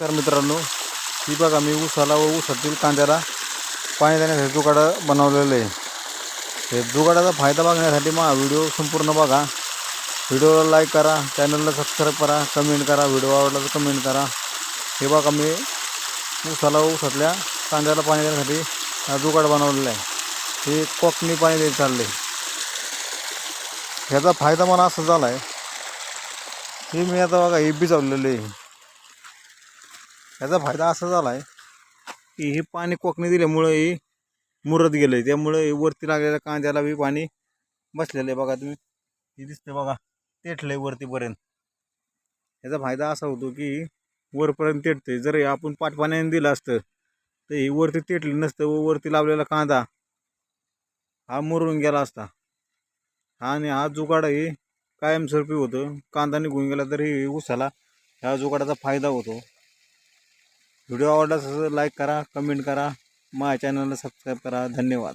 नमस्कार मित्रांनो, ही बघा मी ऊसाला व ऊसातील कांद्याला पाणी देण्यासाठी जुगाड बनवलेलं आहे। हे जुगाडाचा फायदा बघण्यासाठी माझा व्हिडिओ संपूर्ण बघा। व्हिडिओला लाईक करा, चॅनलला सबस्क्राईब करा, कमेंट करा, व्हिडिओ आवडला तर कमेंट करा। हे बघा मी ऊसाला व ऊसातल्या कांद्याला पाणी देण्यासाठी हा जुगाड बनवलेला आहे। हे कोकणी पाणी द्यायला चालले। ह्याचा फायदा मला असा झाला आहे की मी आता बघा हे भिजवलेलं आहे। याचा फायदा असा झाला आहे की हे पाणी कोकणी दिल्यामुळे हे मुरत गेलं आहे, त्यामुळे वरती लागलेल्या कांद्याला बी पाणी बसलेलं आहे। बघा तुम्ही हे दिसतं बघा, तेठलं आहे वरतीपर्यंत। याचा फायदा असा होतो की वरपर्यंत तेठते। जर हे आपण पाटपाण्याने दिलं असतं तर हे वरती तेठलं नसतं व वरती लावलेला कांदा हा मुरून गेला असता। आणि हा जुगाड हे कायमस्वरूपी होतं। कांदा निघून गेला तरी ऊसाला ह्या जुगाडाचा फायदा होतो। व्हिडिओ आवडल्यास लाईक करा, कमेंट करा, माझ्या चॅनलला सबस्क्राईब करा। धन्यवाद।